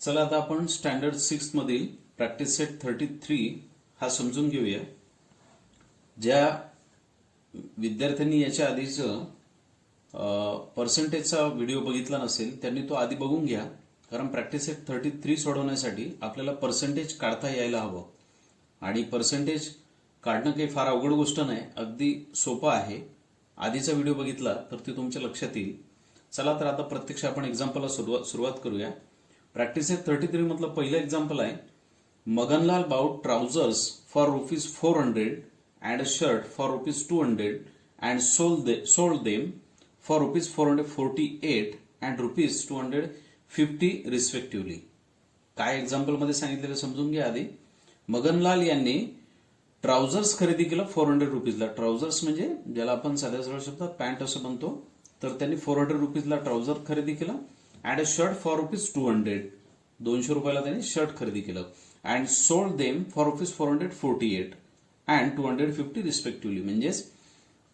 चला आता आपण स्टँडर्ड 6 मधील प्रॅक्टिस सेट 33 हा समजून घेऊया. ज्या विद्यार्थ्यांनी याच्या आधीचं पर्सेंटेजचा व्हिडिओ बघितला नसेल त्यांनी तो आधी बघून घ्या, कारण प्रॅक्टिस सेट 33 सोडवण्यासाठी आपल्याला पर्सेंटेज काढता यायला हवं. आणि पर्सेंटेज काढणं काही फार अवघड गोष्ट नाही, अगदी सोपं आहे. आधीचा व्हिडिओ बघितला तर ते तुमच्या लक्षात येईल. चला तर आता प्रत्यक्ष आपण एक्झाम्पलला सुरुवात करूया. प्रॅक्टिस सेट 33 मधलं पहिलं एक्झाम्पल आहे, Maganlal bought trousers for ₹400 and a shirt for ₹200 and sold them for ₹448 and ₹250 respectively. काय एक्झाम्पल मध्ये सांगितलेलं समजून घ्या आधी. मगनलाल यांनी ट्राउझर्स खरेदी केलं ₹400 ट्राउझर्स म्हणजे ज्याला आपण साध्या सरळ शब्दात पॅन्ट असं म्हणतो. तर त्यांनी ₹400 ट्राउझर खरेदी केलं. अँड अ शर्ट फॉर ₹200 ₹200 त्यांनी शर्ट खरेदी केलं. And sold them for ₹448 and ₹250 respectively. म्हणजेच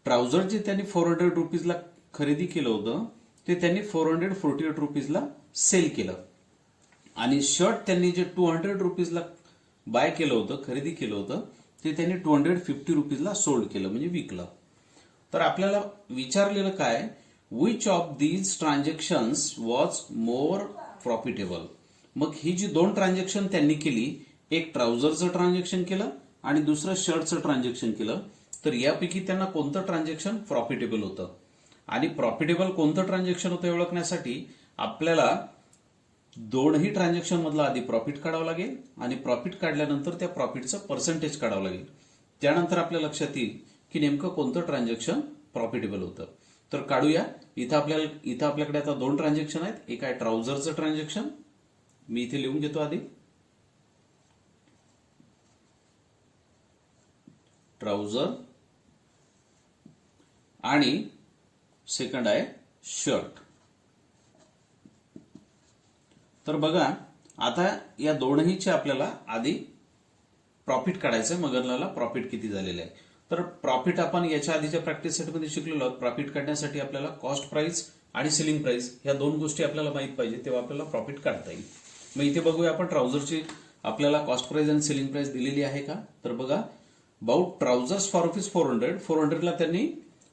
ट्राउझर जे त्यांनी ₹400 खरेदी केलं होतं ते त्यांनी ₹448 सेल केलं. आणि शर्ट त्यांनी जे ₹200 बाय केलं होतं, खरेदी केलं होतं, ते त्यांनी ₹250 सोल्ड केलं म्हणजे विकलं. तर आपल्याला विचारलेलं काय, which of these transactions was more profitable. मग ही जी दोन ट्रान्झॅक्शन त्यांनी केली, एक ट्राउझरचं ट्रान्झॅक्शन केलं आणि दुसरं शर्टचं ट्रान्झॅक्शन केलं, तर यापैकी त्यांना कोणतं ट्रान्झॅक्शन प्रॉफिटेबल होतं. आणि प्रॉफिटेबल कोणतं ट्रान्झॅक्शन होतं हे ओळखण्यासाठी आपल्याला दोनही ट्रान्झॅक्शन मधला आधी प्रॉफिट काढावं लागेल आणि प्रॉफिट काढल्यानंतर त्या प्रॉफिटचं पर्सेंटेज काढावं लागेल. त्यानंतर आपल्या लक्षात येईल की नेमकं कोणतं ट्रान्झॅक्शन प्रॉफिटेबल होतं. तर काढूया. इथं आपल्याकडे आता दोन ट्रान्झॅक्शन आहेत. एक आहे ट्राउझरचं ट्रान्झॅक्शन, मी इथे लिहून घेतो आधी. ट्राउझर आणि सेकंड आहे शर्ट. तर बघा आता या दोनहीचे आपल्याला आधी प्रॉफिट काढायचं आहे. मगनलाला प्रॉफिट किती झालेलं आहे. तर प्रॉफिट आपण याच्या आधीच्या प्रॅक्टिस सेटमध्ये शिकलेलो आहोत. प्रॉफिट काढण्यासाठी आपल्याला कॉस्ट प्राइस आणि सेलिंग प्राइस ह्या दोन गोष्टी आपल्याला माहित पाहिजे, तेव्हा आपल्याला प्रॉफिट काढता येईल. मग इथे बघूया आपण ट्राउझरची आपल्याला कॉस्ट प्राइस आणि सेलिंग प्राइस दिलेली आहे का. तर बघा, बाउट ट्राउझर्स फॉर ₹400 त्यांनी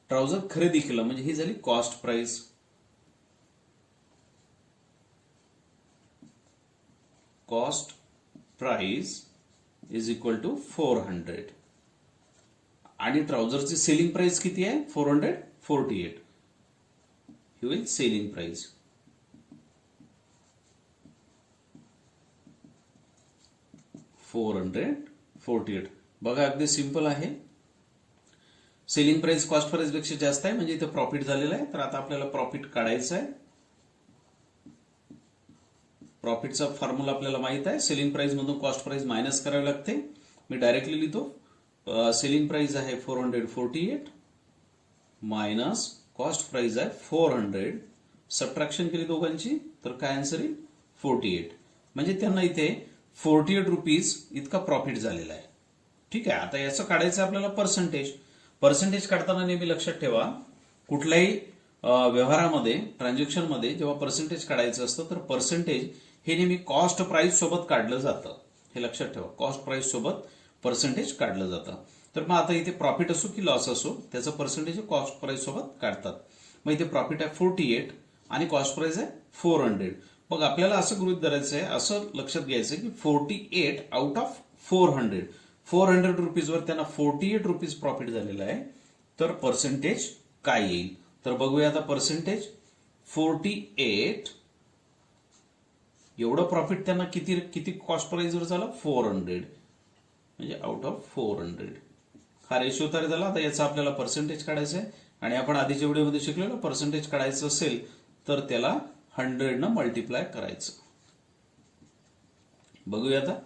ट्राउझर खरेदी केलं म्हणजे ही झाली cost price. Cost price is equal to 400. आणि ट्राउझरची सेलिंग प्राइस किती आहे, 448. ही होईल सेलिंग प्राइस. $448. बघा अगदी सिंपल आहे. सेलिंग प्राइस कॉस्ट प्राइस पेक्षा जास्त आहे म्हणजे इथे प्रॉफिट झालेलं आहे. तर आता आपल्याला प्रॉफिट काढायचं आहे. प्रॉफिटचा फॉर्म्युला आपल्याला माहित आहे. सेलिंग प्राइस मधून कॉस्ट प्राइस मायनस करावी लागते. मी डायरेक्टली लिहितो. सेलिंग प्राइस आहे 448 मायनस कॉस्ट प्राइस आहे 400. सबट्रॅक्शन केली दोघांची तर काय आन्सर येईल, 48. म्हणजे त्यांना इथे ₹48 इतका प्रॉफिट झालेला आहे. ठीक आहे. आता याचं काढायचं आपल्याला पर्सेंटेज. पर्सेंटेज काढताना नेहमी लक्षात ठेवा, कुठल्याही व्यवहारामध्ये ट्रान्झॅक्शन मध्ये जेव्हा पर्सेंटेज काढायचं असतं तर पर्सेंटेज हे नेहमी कॉस्ट प्राइस सोबत काढलं जातं. हे लक्षात ठेवा, कॉस्ट प्राइस सोबत पर्सेंटेज काढलं जातं. तर मग आता इथे प्रॉफिट असो की लॉस असो त्याचं पर्सेंटेज कॉस्ट प्राइस सोबत काढतात. मग इथे प्रॉफिट आहे 48 आणि कॉस्ट प्राइस आहे 400. मग आपल्याला असं गृहीत धरायचं आहे, असं लक्षात घ्यायचं की 48 आउट ऑफ 400. ₹400 वर त्यांना ₹48 प्रॉफिट झालेला आहे. तर पर्सेंटेज काय येईल. तर बघूया आता पर्सेंटेज. 48 एवढं प्रॉफिट त्यांना किती कॉस्ट प्राइसवर झालं, 400 म्हणजे आउट ऑफ 400. हा रेशो तयार झाला. आता याचा आपल्याला पर्सेंटेज काढायचं आहे. आणि आपण आधीच्या व्हिडिओमध्ये शिकलेलो पर्सेंटेज काढायचं असेल तर त्याला 100 न मल्टिप्लाय करायचं. बघूया आता.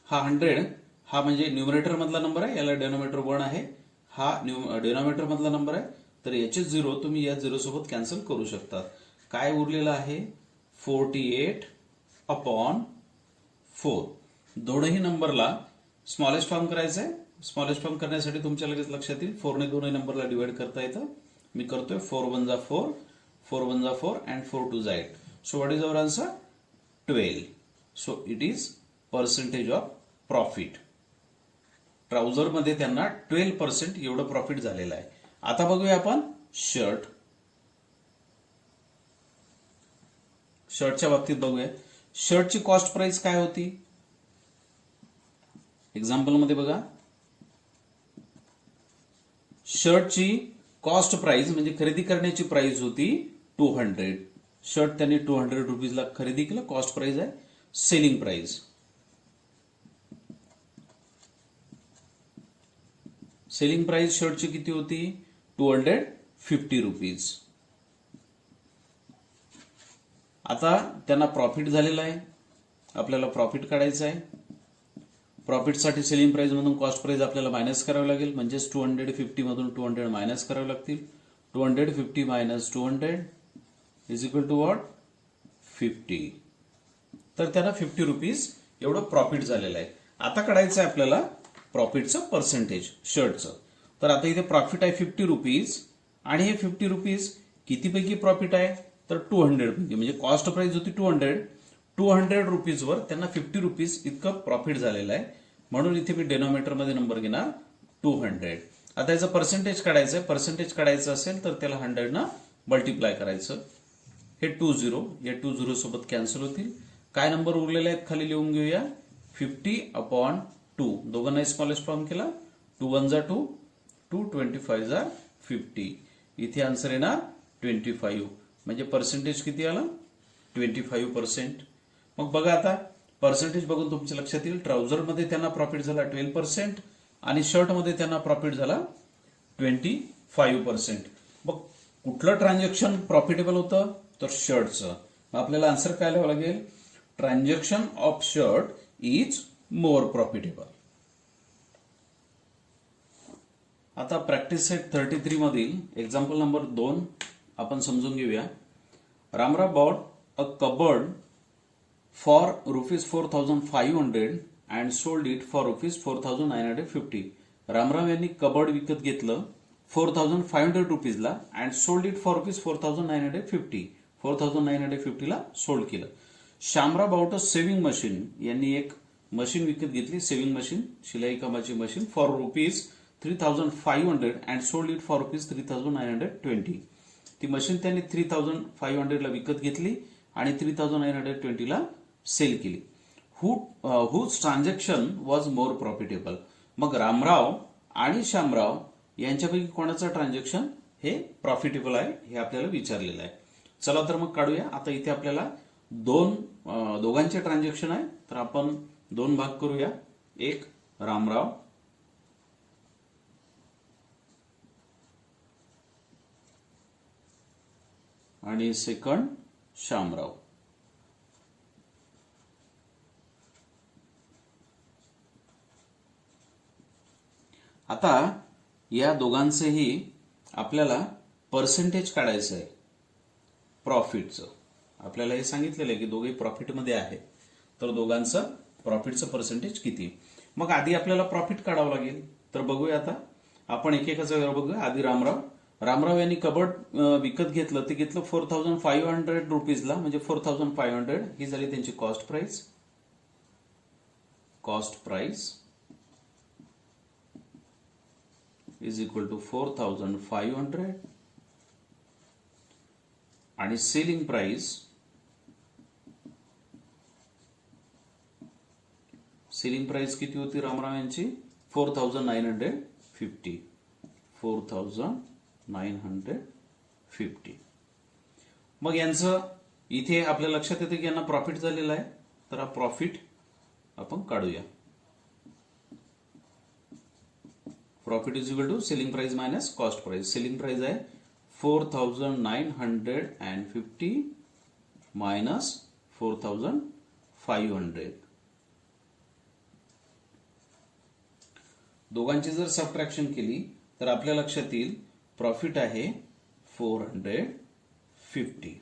हा 100 हा म्हणजे न्यूमरेटर मधला नंबर आहे, याला डेनोमिनेटर 1 आहे. हा डिनॉमिनेटर मधला नंबर आहे. तर याचे 0 तुम्ही या 0 सोबत कॅन्सल करू शकता. काय उरलेलं आहे, 48 अपॉन 4. दोनही नंबरला स्मॉलेस्ट फॉर्म करायचं आहे. स्मॉलेस्ट फॉर्म करण्यासाठी तुमच्या लगेच लक्षात येईल 4 ने दोन्ही नंबरला डिवाइड करता येतं. मी करतोय. 4 1 जा 4, 4 1 जा 4 अँड 4 2 जा 8. So what is our answer, 12. So it is percentage of profit. Trouser मध्ये त्यांना 12% एवढं प्रॉफिट झालेलं आहे. आता बघूया आपण शर्टच्या बाबतीत बघूया. शर्टची कॉस्ट प्राइस काय होती एक्झाम्पल मध्ये बघा. शर्टची कॉस्ट प्राइस म्हणजे खरेदी करण्याची प्राइस होती 200. शर्ट त्यांनी 200 रुपीजला खरेदी केलं. कॉस्ट प्राइस आहे. सेलिंग प्राइस शर्टची किती होती 250 रुपीज. आता त्यांना प्रॉफिट झालेला आहे. आपल्याला प्रॉफिट काढायचं आहे. प्रॉफिटसाठी सेलिंग प्राइस मधून कॉस्ट प्राइस आपल्याला मायनस करावी लागेल. म्हणजेच 250 मधून 200 मायनस करावे लागतील. 250 minus 200 is equal to what 50. तर त्यांना 50 रुपीज एवढं प्रॉफिट झालेलं आहे. आता काढायचं आहे आपल्याला प्रॉफिटचं पर्सेंटेज शर्टचं. तर आता इथे प्रॉफिट आहे 50 रुपीज आणि हे 50 रुपीज कितीपैकी प्रॉफिट आहे तर 200 पैकी. म्हणजे कॉस्ट प्राइस होती 200 रुपीजवर त्यांना 50 रुपीज इतकं प्रॉफिट झालेलं आहे. म्हणून इथे मी डेनोमिनेटर मध्ये नंबर घेणार 200. आता याचं पर्सेंटेज काढायचं आहे. पर्सेंटेज काढायचं असेल तर त्याला 100 न मल्टिप्लाय करायचं. हे 20 या 20 सोबत कॅन्सल होतील. काय नंबर उरलेले आहेत खाली लिहून घेऊया. 50/2 दोघांना स्मॉलेस्ट फॉर्म केला. 2 1 जा 2 2 25 जा 50. इथे आन्सर येणार 25. म्हणजे पर्सेंटेज किती आलं 25%. मग बघा आता पर्सेंटेज बघून तुमच्या लक्षात येईल. ट्राउझर मध्ये त्यांना प्रॉफिट झाला 12% आणि शर्ट मध्ये त्यांना प्रॉफिट झाला 25%. मग कुठलं ट्रान्झॅक्शन प्रॉफिटेबल होतं तर शर्टचं. मग आपल्याला आन्सर काय लिहावं लागेल. Transaction of shirt is more profitable. आता प्रॅक्टिस सेट 33 मधील एक्झाम्पल नंबर 2 आपण समजून घेऊया. Ramrao bought a cupboard for ₹4,500 and sold it for ₹4,950. Ramrao यांनी कबर्ड विकत घेतलं 4,500 रुपीजला अँड सोल्ड इट फॉर ₹4,950. 4,950 ला सोल्ड केलं. Shyamrao bought a sewing machine यांनी एक मशीन विकत घेतली. सेव्हिंग मशीन शिलाई कामाची machine for ₹3,500 and sold it for ₹3,920. ती मशीन त्यांनी 3,500 ला विकत घेतली आणि 3,920 ला सेल केली. Whose transaction was more profitable. मग रामराव आणि श्यामराव यांच्यापैकी कोणाचं ट्रान्झॅक्शन हे प्रॉफिटेबल आहे हे आपल्याला विचारलेलं आहे. चला तर मग काढूया. आता इथे आपल्याला दोघांचे ट्रान्झॅक्शन आहे तर आपण 2 भाग करूया. एक रामराव आणि सेकंड श्यामराव. आता या दोघांचेही आपल्याला पर्सेंटेज काढायचं आहे प्रॉफिटचं. आपल्याला हे सांगितलेलं आहे की दोघे प्रॉफिटमध्ये आहेत तर दोघांचं प्रॉफिटचं पर्सेंटेज किती. मग आधी आपल्याला प्रॉफिट काढावं लागेल. तर बघूया आता आपण एकेकाचं बघूया. आधी रामराव यांनी कबर्ड विकत घेतलं. ते घेतलं 4,500 रुपीजला म्हणजे 4,500 ही झाली त्यांची cost price is equal to 4,500 आणि सेलिंग प्राइस किती होती रामराव यांची 4,950. 4,950. मग यांचं इथे आपल्या लक्षात येते की यांना प्रॉफिट झालेला आहे तर हा प्रॉफिट आपण काढूया. Profit is equal to selling price minus cost price. Selling price आहे 4,950 मायनस 4,500. दोघांची जर सबट्रॅक्शन केली तर आपल्या लक्षात येईल प्रॉफिट आहे 450.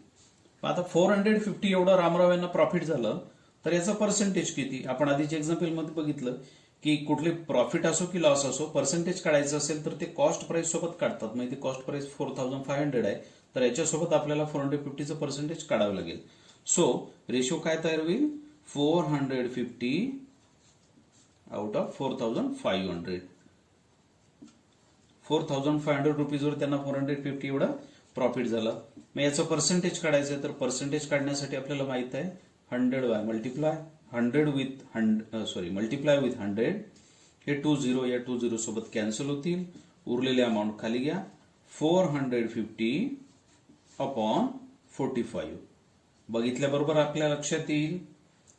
आता 450 एवढं रामराव यांना प्रॉफिट झालं तर याचं पर्सेंटेज किती. आपण आधीच्या एक्झाम्पल मध्ये बघितलं की कुठले प्रॉफिट असो की लॉस असो पर्सेंटेज काढायचं असेल तर ते कॉस्ट प्राइस सोबत काढतात. म्हणजे कॉस्ट प्राइस 4,500 आहे तर याच्यासोबत आपल्याला 450चं पर्सेंटेज काढावं लागेल. सो रेशो काय तयार होईल 450 आउट ऑफ 4500. 4500 रुपीजवर त्यांना 450 एवढा प्रॉफिट झाला. मग याचं पर्सेंटेज काढायचं आहे, तर पर्सेंटेज काढण्यासाठी आपल्याला माहित आहे 100 by multiply 100 with multiply with 100. हे 20 या 20 सोबत कॅन्सल होतील. उरलेले अमाऊंट खाली घ्या. 450 अपॉन 45. बघितल्याबरोबर आपल्या लक्षात येईल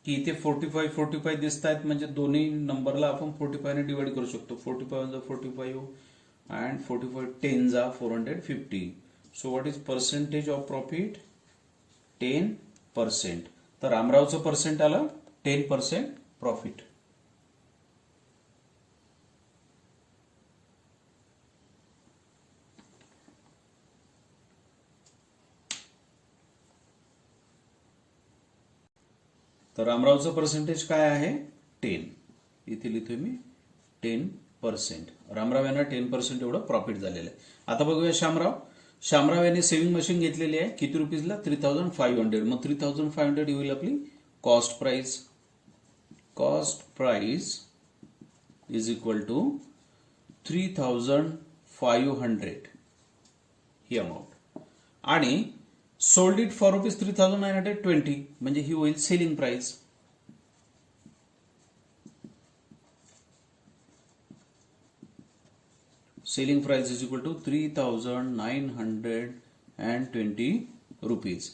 की इथे 45 दिसत आहेत, म्हणजे दोन्ही नंबरला आपण 45 ने डिवाइड करू शकतो. 45 45 and 45 10 are 450. So what is percentage of profit? 10%. तर रामरावचं पर्सेंट आलं 10% प्रॉफिट. तर रामरावचं पर्सेंटेज काय आहे? 10. इथे लिहितोय मी 10%. रामराव यांना 10% एवढं प्रॉफिट झालेलं आहे. आता बघूया शामराव यांनी सेव्हिंग मशीन घेतलेली आहे. किती रुपीजला? 3500. मग 3500 होईल आपली cost price. Cost price is equal to 3500 ही अमाऊंट. आणि सोल्ड इट फॉर रुपीज 3920 म्हणजे ही होईल selling price. Selling price is equal to 3920 rupees.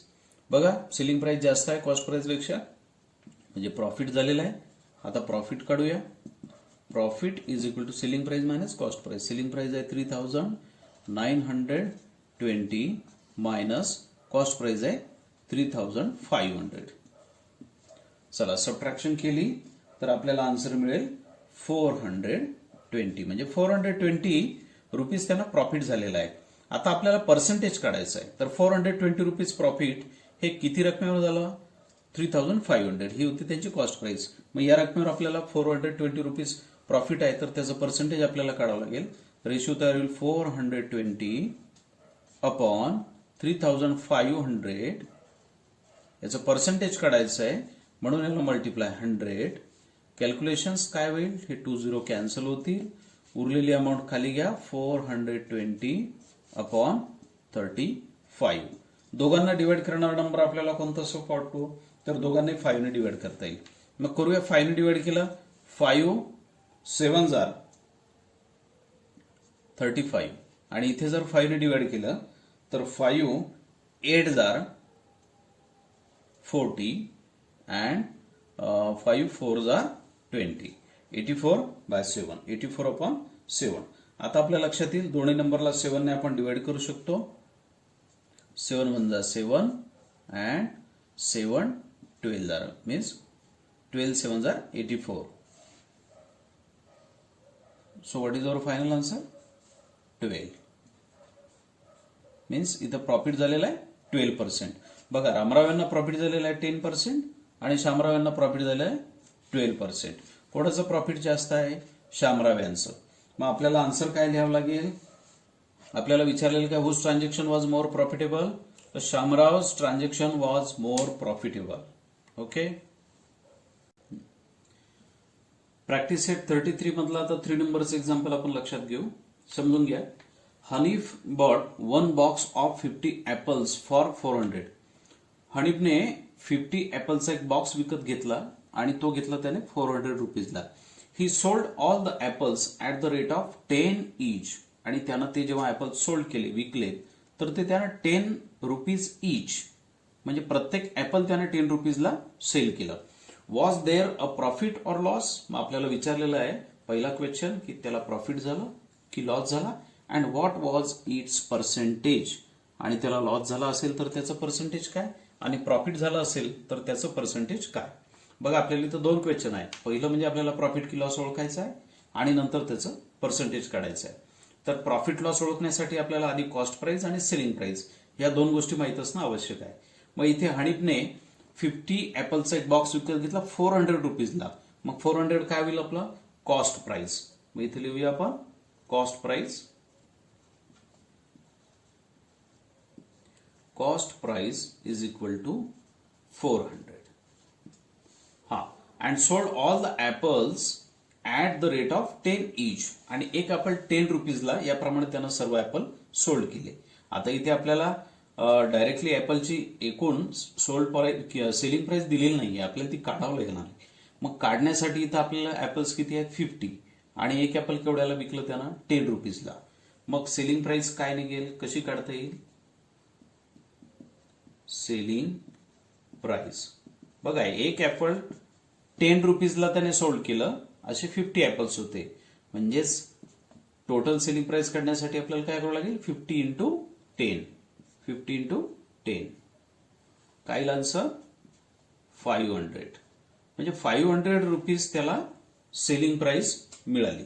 बघा सेलिंग प्राइस जास्त आहे कॉस्ट प्राइस पेक्षा, म्हणजे प्रॉफिट झालेला आहे. आता प्रॉफिट काढूया. Profit is equal to selling price minus cost price. Selling price आहे 3920 मायनस कॉस्ट प्राइस आहे 3500. चला सबट्रॅक्शन केली तर आपल्याला आन्सर मिळेल 420. म्हणजे 420 रुपीज त्यांना प्रॉफिट झालेला आहे. आता आपल्याला पर्सेंटेज काढायचं आहे. तर 420 रुपीज प्रॉफिट हे किती रकमेवर झालं? 3500. ही होती त्यांची कॉस्ट प्राइस. मग या रकमेवर आपल्याला 420 रुपीज प्रॉफिट आहे, तर त्याचं पर्सेंटेज आपल्याला काढावं लागेल. रेशिओ तयार होईल 420 अपॉन 3500. याचं पर्सेंटेज काढायचं आहे म्हणून याला मल्टिप्लाय 100. कॅल्क्युलेशन्स काय होईल? हे 20 कॅन्सल होतील. उरलेली अमाऊंट खाली घ्या. 420 अपॉन 35. दोघांना डिवाइड करणारा नंबर आपल्याला कोणता सोपा वाटतो? तर दोघांनाही 5 ने डिवाइड करता येईल. मग करूया. 5 ने डिवाइड केलं. 5 7 जार 35 आणि इथे जर 5 ने डिवाइड केलं तर 5 8 जार 40 अँड 5 4 जार 20. 84/7. 84 अपॉन 7. आता आपल्या लक्षात येईल दोन्ही नंबरला 7 ने आपण डिवाइड करू शकतो. 7 1 जा 7 and 7 12 jar means 12 7 jar 84. So what is our final answer? 12. Means इथं प्रॉफिट झालेला आहे 12%. बघा रामराव यांना प्रॉफिट झालेला आहे 10% आणि शामराव यांना प्रॉफिट झालेलं आहे 12%. कोणाचं प्रॉफिट जास्त आहे? शामराव यांचं. मग आपल्याला आन्सर काय लिहावं लागेल? आपल्याला विचारलेलं काय? Whose transaction was more profitable? तर Shamrao's transaction was more profitable. Okay. Practice set 33 मधला आता 3 नंबरचं एक्झाम्पल आपण लक्षात घेऊ. समजून घ्या. Hanif bought 1 box of 50 apples for 400. हनीफने 50 ऍपलचा एक बॉक्स विकत घेतला आणि तो घेतला त्याने 400 रुपीजला. He sold all the apples at the rate of 10 each. आणि त्यानं ते जेव्हा ऍपल सोल्ड केले, विकले, तर ते त्यानं 10 रुपीज ईच म्हणजे प्रत्येक ऍपल त्यानं 10 रुपीजला सेल केलं. Was there a profit or loss? मग आपल्याला विचारलेलं आहे पहिला क्वेश्चन की त्याला प्रॉफिट झालं की लॉस झाला, and what was it's percentage? आणि त्याला लॉस झाला असेल तर त्याचं पर्सेंटेज काय, आणि प्रॉफिट झालं असेल तर त्याचं पर्सेंटेज काय? बघा आपल्याला इथं 2 क्वेश्चन आहेत. पहिलं म्हणजे आपल्याला प्रॉफिट की लॉस ओळखायचं आहे आणि नंतर त्याचं पर्सेंटेज काढायचं आहे. तर प्रॉफिट लॉस ओळखण्यासाठी आपल्याला आधी कॉस्ट प्राइस आणि सेलिंग प्राइस या 2 गोष्टी माहित असणं आवश्यक आहे. मग इथे हनीफने 50 ऍपलचा एक बॉक्स विकत घेतला 400 रुपीजला. मग 400 काय होईल आपलं? Cost price. मग इथे लिहूया आपण cost price. Cost price is equal to 400. And sold all the apples at the rate of 10 each. आणि एक ऍपल 10 रुपीजला याप्रमाणे त्यानं सर्व ऍपल सोल्ड केले. आता इथे आपल्याला डायरेक्टली ऍपलची एकूण सेलिंग प्राइस दिलेली नाहीये, आपल्याला ती काढावं लागणार. मग काढण्यासाठी इथं आपल्याला ऍपल्स किती आहेत 50 आणि एक ऍपल केवढ्याला विकलं त्यानं 10 रुपीजला. मग सेलिंग प्राइस काय निघेल, कशी काढता येईल, सेलिंग प्राइस बघा एक ऍपल 10 रुपीजला त्याने सोल्ड केलं, असे 50 ऍपल्स होते. म्हणजेच टोटल सेलिंग प्राइस काढण्यासाठी आपल्याला काय करावं लागेल 50 इंटू 10. 50 इंटू 10 काय येईल आन्सर 500. म्हणजे 500 रुपीज त्याला सेलिंग प्राइस मिळाली.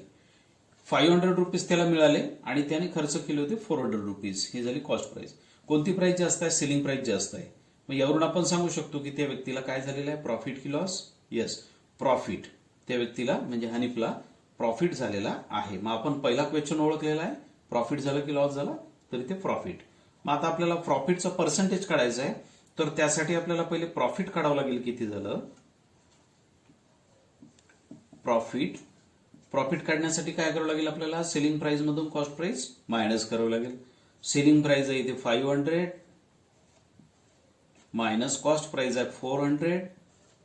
500 रुपीज त्याला मिळाले आणि त्याने खर्च केले होते 400 रुपीज. ही झाली कॉस्ट प्राइस. कोणती प्राइस जास्त आहे, सेलिंग प्राइस जास्त आहे. मग यावरून आपण सांगू शकतो की त्या व्यक्तीला काय झालेलं आहे, प्रॉफिट की लॉस. Yes, profit. त्या व्यक्तीला म्हणजे हनीफला प्रॉफिट झालेला आहे. मग आपण पहिला क्वेश्चन ओळखलेला आहे, प्रॉफिट झालं की लॉस झाला, तर इथे प्रॉफिट. मग आता आपल्याला प्रॉफिटचं पर्सेंटेज काढायचं आहे, तर त्यासाठी आपल्याला पहिले प्रॉफिट काढावं लागेल. किती झालं प्रॉफिट. प्रॉफिट काढण्यासाठी काय करावं लागेल आपल्याला, सेलिंग प्राइस मधून कॉस्ट प्राइस मायनस करावं लागेल. सेलिंग प्राइस आहे इथे 500 मायनस कॉस्ट प्राइस आहे 400.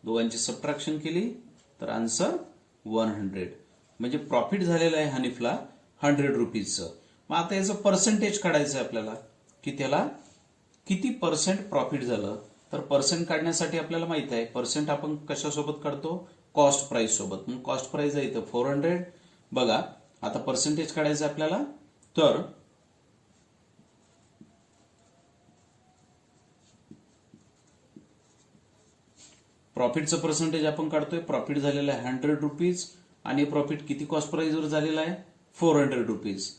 दोघांची सबट्रॅक्शन केली तर आन्सर 100. म्हणजे प्रॉफिट झालेलं आहे हनीफला 100 रुपीजचं. मग आता याचं पर्सेंटेज काढायचं आहे आपल्याला की त्याला किती पर्सेंट प्रॉफिट झालं. तर पर्सेंट काढण्यासाठी आपल्याला माहित आहे पर्सेंट आपण कशासोबत काढतो, कॉस्ट प्राइस सोबत. मग कॉस्ट प्राइस आहे इथं 400. बघा आता पर्सेंटेज काढायचं आपल्याला, तर प्रॉफिटचं पर्सेंटेज आपण काढतोय. प्रॉफिट झालेलं आहे 100 रुपीज आणि प्रॉफिट किती कॉस्ट प्राइसवर झालेला आहे 400 रुपीज.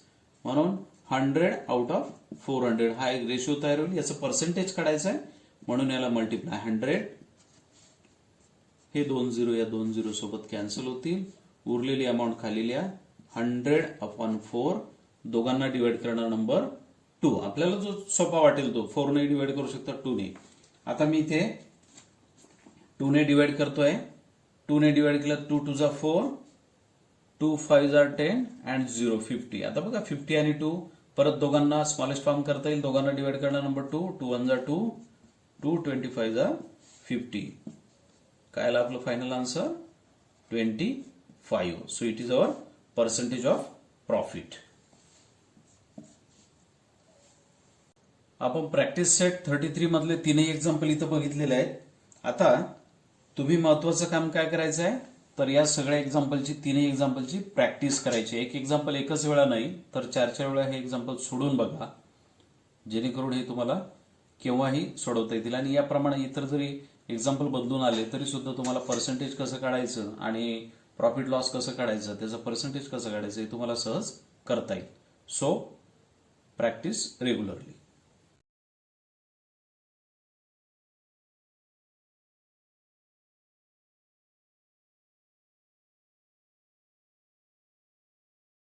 म्हणून 100 आउट ऑफ 400 हा एक रेशिओ तयार होईल. याचं पर्सेंटेज काढायचं आहे म्हणून याला मल्टिप्लाय 100. हे 2 झिरो या 2 झिरो सोबत कॅन्सल होतील. उरलेली अमाऊंट खाली लिहा 100/4. दोघांना डिवाइड करणार नंबर 2. आपल्याला जो सोपा वाटेल तो 4 ने डिवाइड करू शकता 2 ने. आता मी इथे 2 ने डिवाइड करतोय. 2 ने डिवाइड केलं 2 2 4, 2 5 10 अँड 0 50. आता बघा 50 आणि 2 परत दोघांना स्मॉलेस्ट फॉर्म करता येईल. दोघांना डिवाइड करणार नंबर 2. 2 1 2, 2 25 50. काय आलं आपलं final answer 25. So it is our percentage of profit. आपण प्रॅक्टिस सेट 33 मधले तीनही एक्झाम्पल इथं बघितलेले आहेत. आता तुम्ही महत्वाचं काम काय करायचं आहे, तर या सगळ्या एक्झाम्पलची तीनही एक्झाम्पलची प्रॅक्टिस करायची. एक एक्झाम्पल एकच वेळा नाही तर 4 वेळा हे एक्झाम्पल सोडून बघा, जेणेकरून हे तुम्हाला केव्हाही सोडवता येतील. आणि याप्रमाणे इतर जरी एक्झाम्पल बदलून आले तरी सुद्धा तुम्हाला पर्सेंटेज कसं काढायचं आणि प्रॉफिट लॉस कसं काढायचं, त्याचं पर्सेंटेज कसं काढायचं हे तुम्हाला सहज करता येईल. So practice regularly.